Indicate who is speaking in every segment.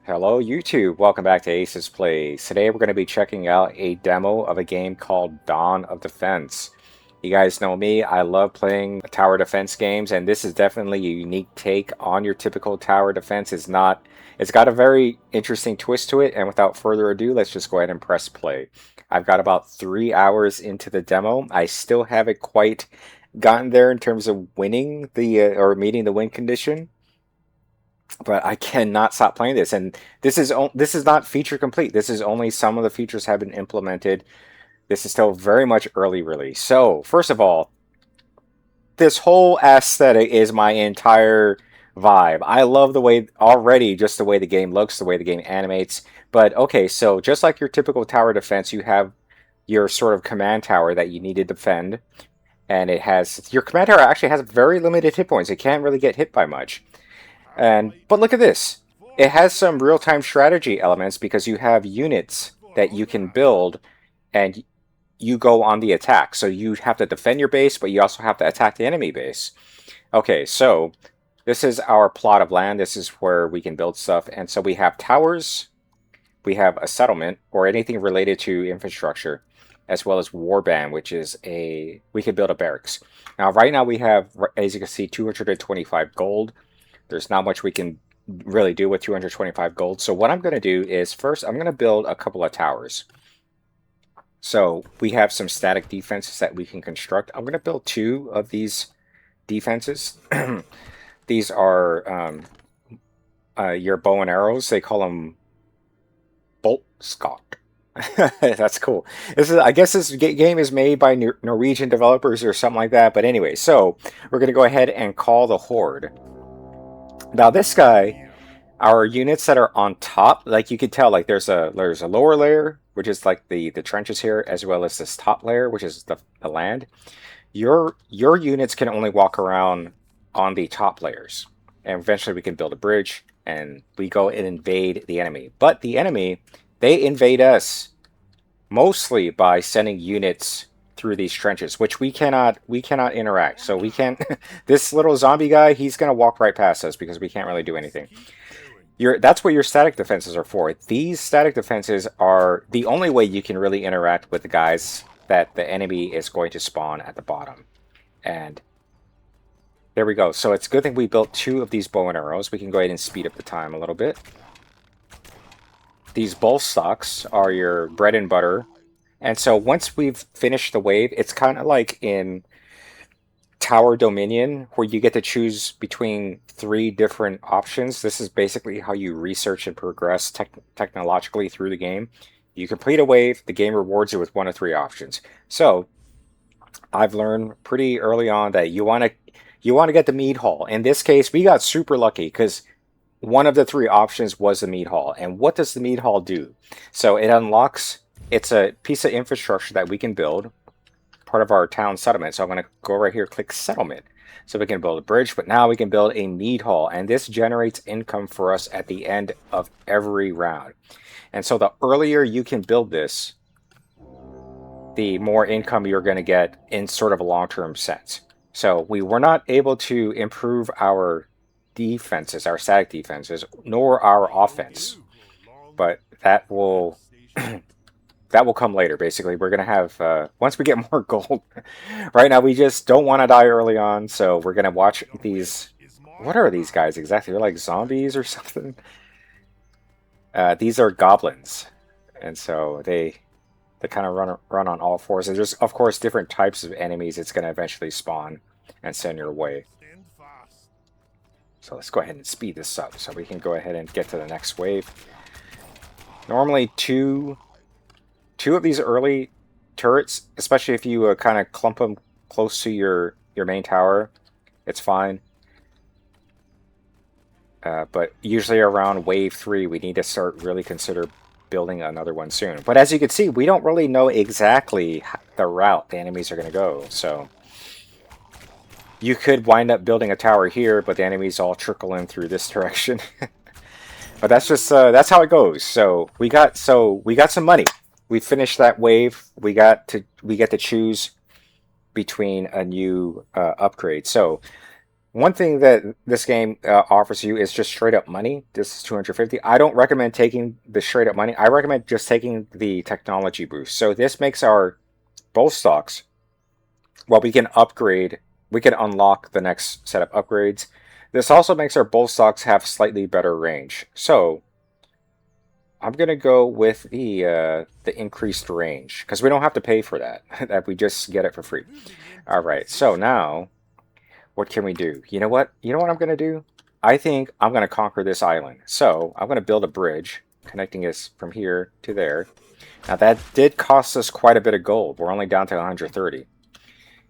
Speaker 1: Hello YouTube, welcome back to Aces Plays. Today we're going to be checking out a demo of a game called Dawn of Defense. You guys know me, I love playing tower defense games, and this is definitely a unique take on your typical tower defense. It's got a very interesting twist to it, and without further ado, let's just go ahead and press play. I've got about 3 hours into the demo. I still haven't quite gotten there in terms of winning or meeting the win condition, but I cannot stop playing this. And this is not feature complete. This is only some of the features have been implemented. This is still very much early release. So first of all, this whole aesthetic is my entire vibe. I love the way already, just the way the game looks, the way the game animates. But okay, so just like your typical tower defense, you have your sort of command tower that you need to defend. And it has your command tower actually has very limited hit points. It can't really get hit by much. But look at this. It has some real-time strategy elements because you have units that you can build and you go on the attack. So you have to defend your base, but you also have to attack the enemy base. Okay, so this is our plot of land. This is where we can build stuff. And so we have towers, we have a settlement, or anything related to infrastructure, as well as warband, which is we can build a barracks. Now, right now we have, as you can see, 225 gold. There's not much we can really do with 225 gold. So what I'm going to do is first I'm going to build a couple of towers. So we have some static defenses that we can construct. I'm going to build 2 of these defenses. These are your bow and arrows. They call them bolt scott. That's cool. I guess this game is made by Norwegian developers or something like that. But anyway, so we're going to go ahead and call the horde. Now this guy, our units that are on top, like you can tell, like there's a lower layer, which is like the trenches here, as well as this top layer, which is the land. Your units can only walk around on the top layers, and eventually we can build a bridge, and we go and invade the enemy. But the enemy, they invade us mostly by sending units through these trenches, which we cannot interact. So we can't. This little zombie guy, he's gonna walk right past us because we can't really do anything. That's what your static defenses are for. These static defenses are the only way you can really interact with the guys that the enemy is going to spawn at the bottom. And there we go. So it's a good thing we built 2 of these bow and arrows. We can go ahead and speed up the time a little bit. These bolt stocks are your bread and butter. And so once we've finished the wave, it's kind of like in Tower Dominion, where you get to choose between 3 different options. This is basically how you research and progress technologically through the game. You complete a wave, the game rewards you with 1 of 3 options. So I've learned pretty early on that you want to get the meat haul. In this case, we got super lucky because one of the 3 options was the meat haul. And what does the meat haul do? So it unlocks. It's a piece of infrastructure that we can build, part of our town settlement. So I'm going to go right here, click settlement. So we can build a bridge, but now we can build a meat hall. And this generates income for us at the end of every round. And so the earlier you can build this, the more income you're going to get in sort of a long-term sense. So we were not able to improve our defenses, our static defenses, nor our offense. But that will... that will come later, basically. We're going to have, once we get more gold, right now we just don't want to die early on, so we're going to watch these. What are these guys exactly? They're like zombies or something? These are goblins, and so they kind of run on all fours. And there's, of course, different types of enemies it's going to eventually spawn and send your way. So let's go ahead and speed this up so we can go ahead and get to the next wave. Normally, two of these early turrets, especially if you kind of clump them close to your main tower, it's fine. But usually around wave 3, we need to start really consider building another one soon. But as you can see, we don't really know exactly the route the enemies are going to go. So you could wind up building a tower here, but the enemies all trickle in through this direction. But that's just that's how it goes. So we got some money. We finished that wave. We get to choose between a new upgrade. So One thing that this game offers you is just straight up money. This is 250. I don't recommend taking the straight up money. I recommend just taking the technology boost. So this makes our both stocks, well, we can upgrade, we can unlock the next set of upgrades. This also makes our both stocks have slightly better range. So I'm gonna go with the increased range because we don't have to pay for that. That we just get it for free. All right. So now, what can we do? You know what? You know what I'm gonna do? I think I'm gonna conquer this island. So I'm gonna build a bridge connecting us from here to there. Now that did cost us quite a bit of gold. We're only down to 130.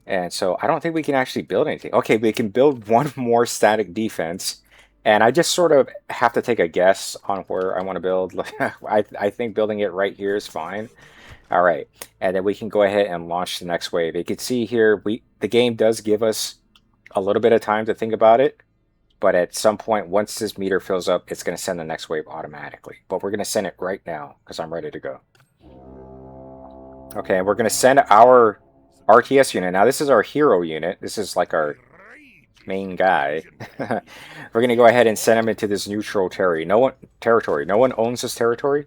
Speaker 1: And so I don't think we can actually build anything. Okay, we can build one more static defense. And I just sort of have to take a guess on where I want to build. I think building it right here is fine. All right. And then we can go ahead and launch the next wave. You can see here, the game does give us a little bit of time to think about it. But at some point, once this meter fills up, it's going to send the next wave automatically. But we're going to send it right now because I'm ready to go. Okay, and we're going to send our RTS unit. Now, this is our hero unit. This is like our main guy. We're going to go ahead and send him into this neutral territory. No one owns this territory.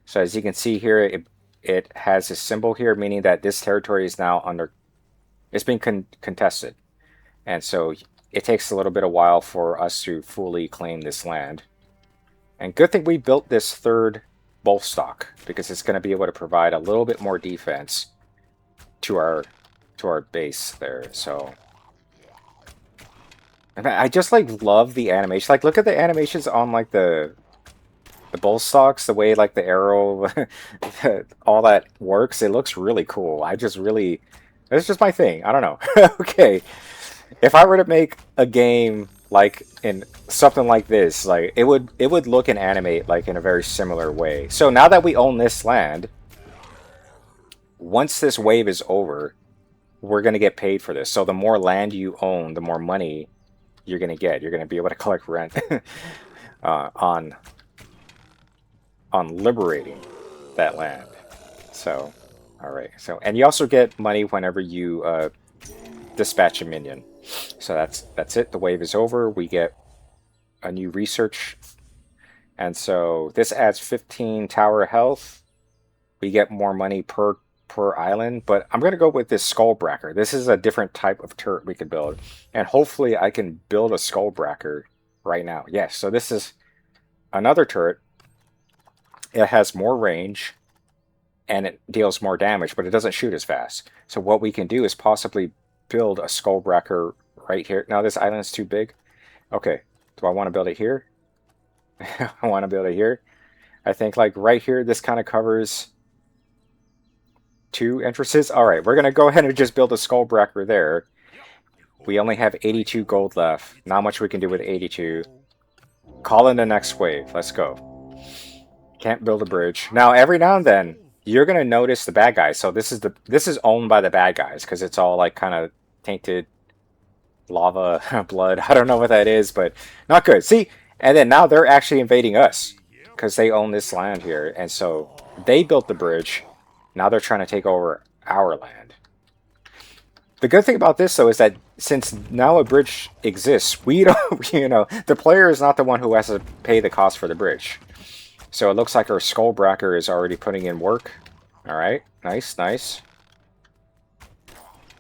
Speaker 1: So as you can see here, it has a symbol here, meaning that this territory is now under... It's being contested. And so it takes a little bit of while for us to fully claim this land. And good thing we built this third bolt stock, because it's going to be able to provide a little bit more defense to our base there. So and I just like love the animation. Like, look at the animations on like the bolt stocks, the way like the arrow all that works. It looks really cool. It's just my thing. I don't know. Okay, if I were to make a game like in something like this, like it would look and animate like in a very similar way. So now that we own this land, once this wave is over, we're going to get paid for this. So the more land you own, the more money you're going to get. You're going to be able to collect rent on liberating that land. So, all right. So, and you also get money whenever you dispatch a minion. So that's it. The wave is over. We get a new research. And so this adds 15 tower health. We get more money per island, but I'm going to go with this Skullbreaker. This is a different type of turret we could build, and hopefully I can build a Skullbreaker right now. Yes, so this is another turret. It has more range, and it deals more damage, but it doesn't shoot as fast. So what we can do is possibly build a Skullbreaker right here. Now this island is too big. Okay, do I want to build it here? I want to build it here. I think like right here, this kind of covers 2 entrances. All right, we're going to go ahead and just build a Skullbreaker there. We only have 82 gold left. Not much we can do with 82. Call in the next wave. Let's go. Can't build a bridge. Now, every now and then, you're going to notice the bad guys. So this is owned by the bad guys because it's all like kind of tainted lava, blood. I don't know what that is, but not good. See, and then now they're actually invading us because they own this land here. And so they built the bridge. Now they're trying to take over our land. The good thing about this, though, is that since now a bridge exists, we don't, the player is not the one who has to pay the cost for the bridge. So it looks like our Skullbreaker is already putting in work. All right, nice, nice.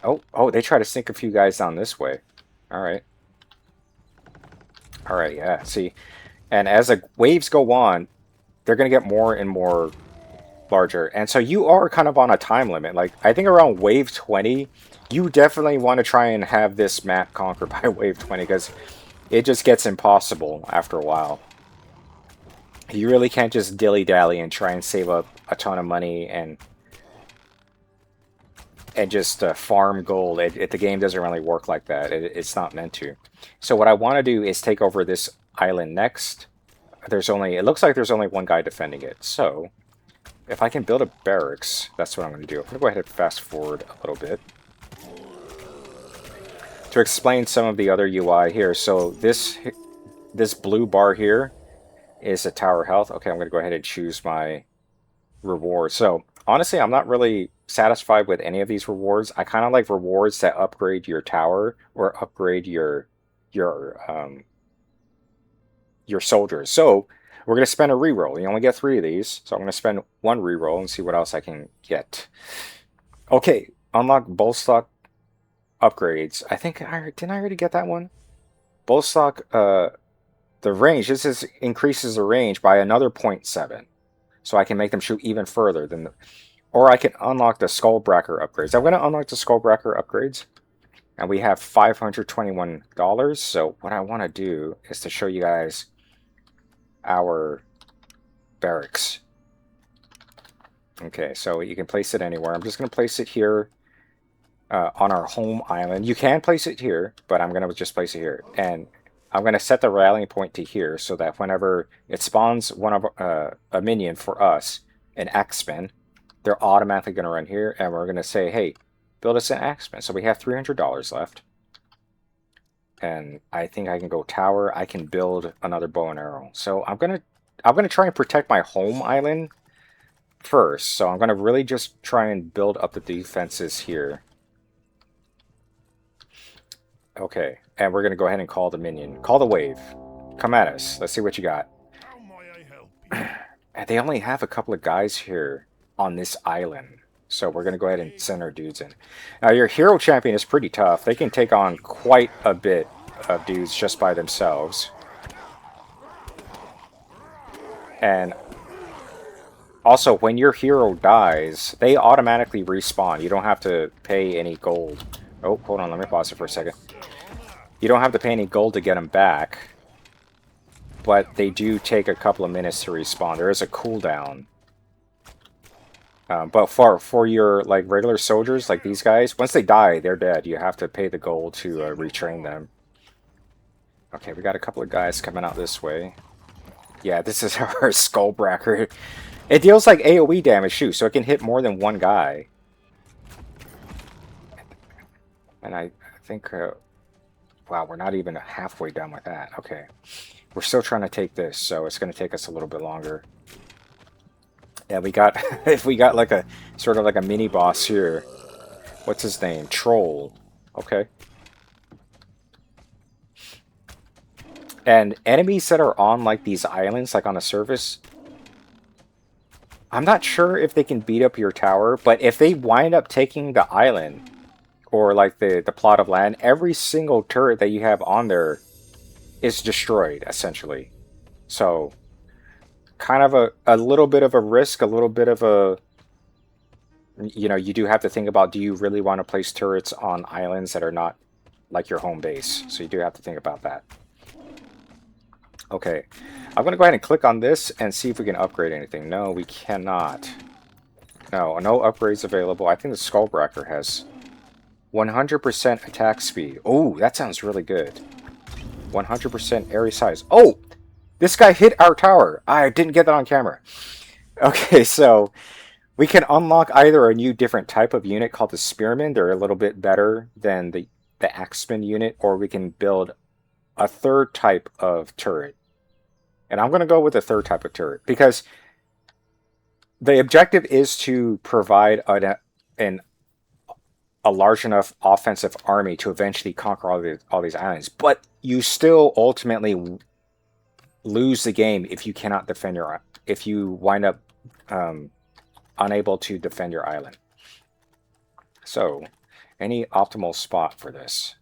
Speaker 1: Oh, they try to sink a few guys down this way. All right. All right, yeah, see. And as the waves go on, they're going to get more and more larger. And so you are kind of on a time limit. Like, I think around wave 20, you definitely want to try and have this map conquered by wave 20 because it just gets impossible after a while. You really can't just dilly-dally and try and save up a ton of money and just farm gold. The game doesn't really work like that. It's not meant to. So what I want to do is take over this island next. It looks like there's only one guy defending it. So if I can build a barracks, that's what I'm going to do. I'm going to go ahead and fast forward a little bit to explain some of the other UI here. So this blue bar here is a tower health. Okay, I'm going to go ahead and choose my reward. So honestly, I'm not really satisfied with any of these rewards. I kind of like rewards that upgrade your tower or upgrade your your soldiers. So we're gonna spend a reroll. You only get 3 of these, so I'm gonna spend 1 reroll and see what else I can get. Okay, unlock Bolstock upgrades. I think didn't I already get that one? Bolstock, the range. This is increases the range by another 0.7, so I can make them shoot even further than the. Or I can unlock the Skullbreaker upgrades. I'm going to unlock the Skullbreaker upgrades. And we have $521. So what I want to do is to show you guys our barracks. Okay, so you can place it anywhere. I'm just going to place it here on our home island. You can place it here, but I'm going to just place it here. And I'm going to set the rallying point to here so that whenever it spawns one of a minion for us, an Axeman, they're automatically going to run here, and we're going to say, hey, build us an Axeman. So we have $300 left. And I think I can go tower. I can build another bow and arrow. So I'm gonna try and protect my home island first. So I'm gonna really just try and build up the defenses here. Okay, and we're gonna go ahead and call the minion. Call the wave. Come at us. Let's see what you got.
Speaker 2: How may I help you?
Speaker 1: And they only have a couple of guys here on this island. So we're going to go ahead and send our dudes in. Now your hero champion is pretty tough. They can take on quite a bit of dudes just by themselves. And also when your hero dies, they automatically respawn. You don't have to pay any gold. Oh, hold on. Let me pause it for a second. You don't have to pay any gold to get them back. But they do take a couple of minutes to respawn. There is a cooldown. But for your like regular soldiers, like these guys, once they die, they're dead. You have to pay the gold to retrain them. Okay, we got a couple of guys coming out this way. Yeah, this is our Skullbreaker. It deals like AoE damage too, so it can hit more than one guy. And I think, wow, we're not even halfway done with that. Okay, we're still trying to take this, so it's going to take us a little bit longer. Yeah, we got like a sort of like a mini boss here. What's his name? Troll. Okay. And enemies that are on like these islands, like on the surface, I'm not sure if they can beat up your tower, but if they wind up taking the island or like the plot of land, every single turret that you have on there is destroyed essentially. So kind of a little bit of a risk, a little bit of a, you know, you do have to think about, do you really want to place turrets on islands that are not like your home base? So you do have to think about that. Okay, I'm going to go ahead and click on this and see if we can upgrade anything. No, we cannot. No upgrades available. I think the Skullbreaker has 100% attack speed. Oh, that sounds really good. 100% area size. Oh! This guy hit our tower. I didn't get that on camera. Okay, so we can unlock either a new different type of unit called the Spearman. They're a little bit better than the Axeman unit, or we can build a third type of turret. And I'm going to go with the third type of turret because the objective is to provide a large enough offensive army to eventually conquer all these islands. But you still ultimately lose the game if you cannot defend if you wind up unable to defend your island. So, any optimal spot for this?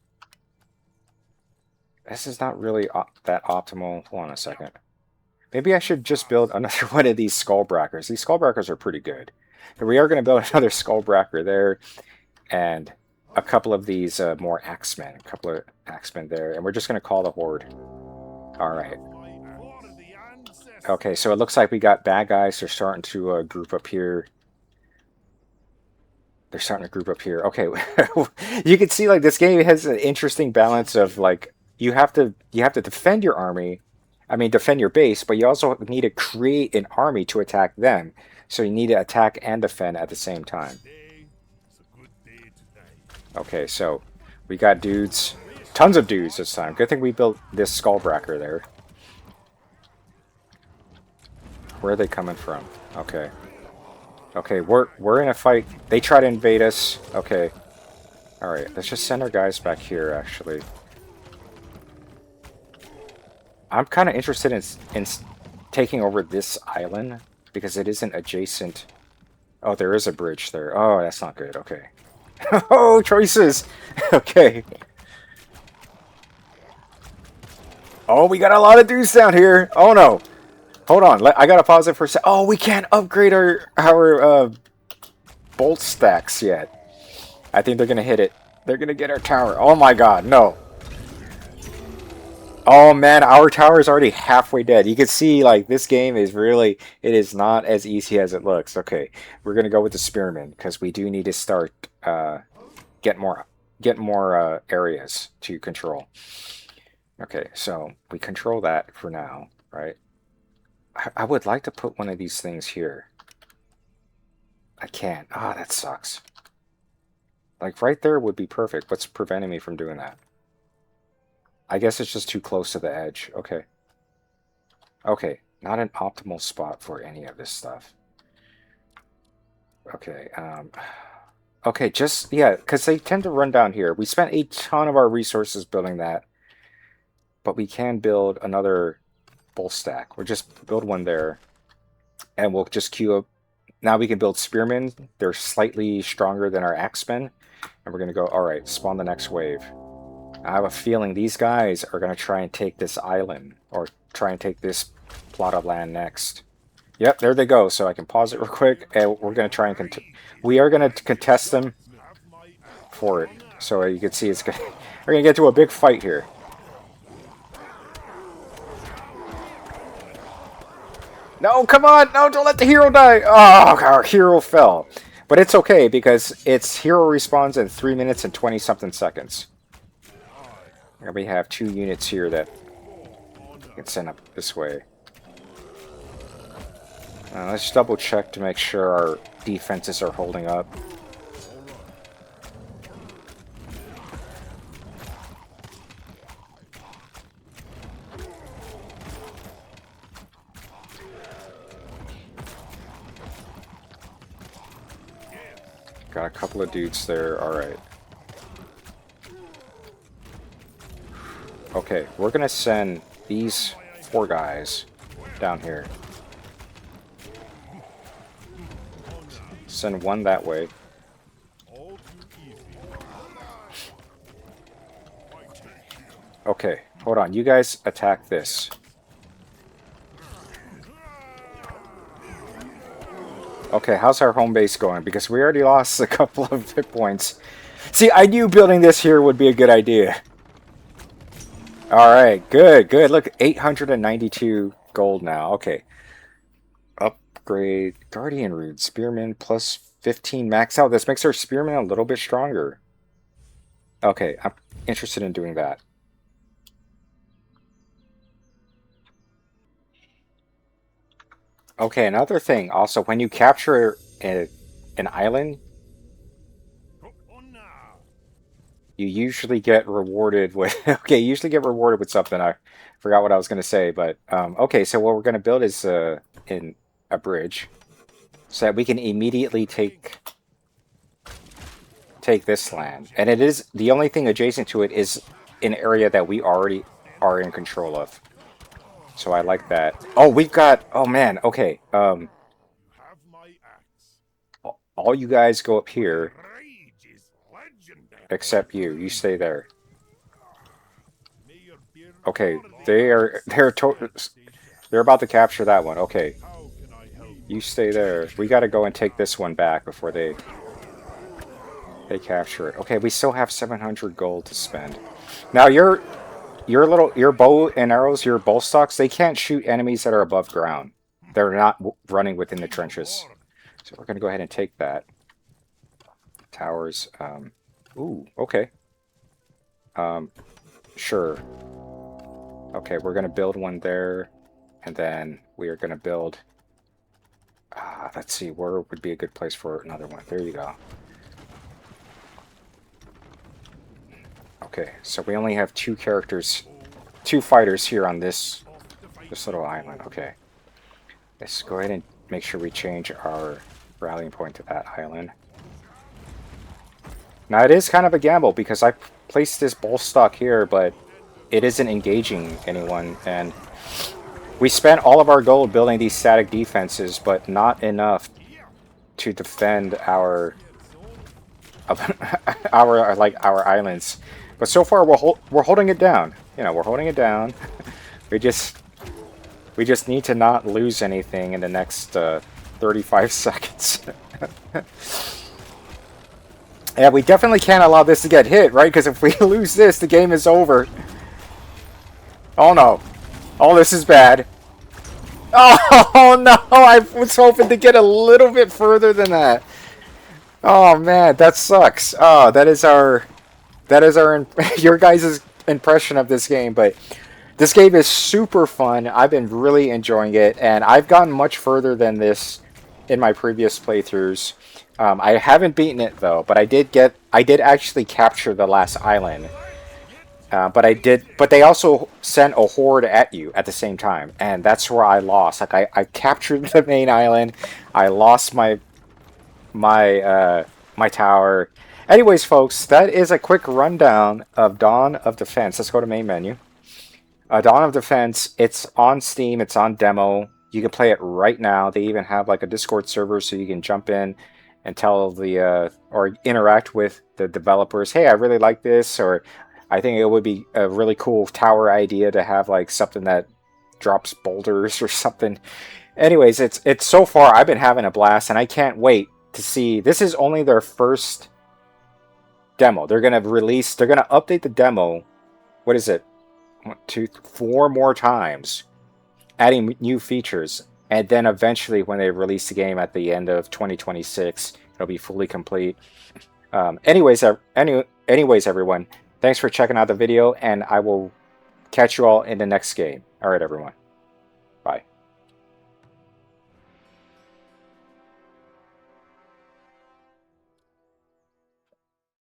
Speaker 1: This is not really that optimal. Hold on a second. Maybe I should just build another one of these Skullbreakers. These Skullbreakers are pretty good. And we are going to build another Skullbreaker there, and a couple of these more Axemen. A couple of Axemen there, and we're just going to call the Horde. All right. Okay, so it looks like we got bad guys. They're starting to group up here. They're starting to group up here. Okay, you can see like this game has an interesting balance of like you have to defend your army. I mean, defend your base, but you also need to create an army to attack them. So you need to attack and defend at the same time. Okay, so we got dudes, tons of dudes this time. Good thing we built this Skullbreaker there. Where are they coming from? Okay. Okay, we're in a fight. They try to invade us. Okay. Alright, let's just send our guys back here, actually. I'm kind of interested in taking over this island, because it isn't adjacent. Oh, there is a bridge there. Oh, that's not good. Okay. Oh, choices! Okay. Oh, we got a lot of dudes down here. Oh, no. Hold on. I gotta pause it for a sec. Oh, we can't upgrade our bolt stacks yet. I think they're gonna hit it. They're gonna get our tower. Oh my god, no. Oh man, our tower is already halfway dead. You can see, like, this game is really, it is not as easy as it looks. Okay, we're gonna go with the spearmen because we do need to start get more areas to control. Okay, so we control that for now, right? I would like to put one of these things here. I can't. Ah, that sucks. Like, right there would be perfect. What's preventing me from doing that? I guess it's just too close to the edge. Okay. Okay, not an optimal spot for any of this stuff. Okay, okay, just, yeah, because they tend to run down here. We spent a ton of our resources building that, but we can build another bull stack. We'll just build one there, and we'll just queue up. Now we can build spearmen. They're slightly stronger than our axemen, and we're going to go, all right, spawn the next wave. I have a feeling these guys are going to try and take this island, or try and take this plot of land next. Yep, there they go. So I can pause it real quick, and we're going to try and we are going to contest them for it. So you can see it's we're going to get to a big fight here. No, come on! No, don't let the hero die! Oh, our hero fell. But it's okay, because its hero respawns in 3 minutes and 20-something seconds. And we have 2 units here that can send up this way. Let's double check to make sure our defenses are holding up. Got a couple of dudes there. Alright. Okay, we're gonna send these 4 guys down here. Send one that way. Okay, hold on. You guys attack this. Okay, how's our home base going? Because we already lost a couple of hit points. See, I knew building this here would be a good idea. Alright, good, good. Look, 892 gold now. Okay. Upgrade Guardian Root. Spearman plus 15 max out. This makes our Spearman a little bit stronger. Okay, I'm interested in doing that. Okay, another thing. Also, when you capture an island, you usually get rewarded with... Okay, you usually get rewarded with something. I forgot what I was going to say, but... okay, so what we're going to build is in a bridge, so that we can immediately take this land. And it is... The only thing adjacent to it is an area that we already are in control of. So I like that. Oh, we've got... Oh, man. Okay. All you guys go up here. Except you. You stay there. Okay. They're about to capture that one. Okay. You stay there. We got to go and take this one back before they capture it. Okay, we still have 700 gold to spend. Now your bow and arrows, your bow stocks, they can't shoot enemies that are above ground. They're not running within the trenches. So we're going to go ahead and take that. Towers. Ooh, okay. Sure. Okay, we're going to build one there. And then we are going to build... let's see, where would be a good place for another one? There you go. Okay, so we only have 2 fighters here on this little island. Okay. Let's go ahead and make sure we change our rallying point to that island. Now it is kind of a gamble because I placed this ball stock here, but it isn't engaging anyone, and we spent all of our gold building these static defenses, but not enough to defend our our islands. But so far we're holding it down. You know, we're holding it down. we just need to not lose anything in the next 35 seconds. Yeah, we definitely can't allow this to get hit, right? Because if we lose this, the game is over. Oh no. Oh, this is bad. Oh no, I was hoping to get a little bit further than that. Oh man, that sucks. Oh, that is our your guys' impression of this game, but this game is super fun. I've been really enjoying it, and I've gotten much further than this in my previous playthroughs. I haven't beaten it though, but I did actually capture the last island. But they also sent a horde at you at the same time, and that's where I lost. Like I captured the main island, I lost my tower. Anyways, folks, that is a quick rundown of Dawn of Defense. Let's go to main menu. Dawn of Defense. It's on Steam. It's on demo. You can play it right now. They even have like a Discord server, so you can jump in and tell the or interact with the developers. Hey, I really like this, or I think it would be a really cool tower idea to have like something that drops boulders or something. Anyways, it's so far I've been having a blast, and I can't wait to see. This is only their first demo. They're gonna update the demo. What is it? 1, 2, 4 more times, adding new features, and then eventually, when they release the game at the end of 2026, it'll be fully complete. Anyways, everyone. Thanks for checking out the video, and I will catch you all in the next game. All right, everyone.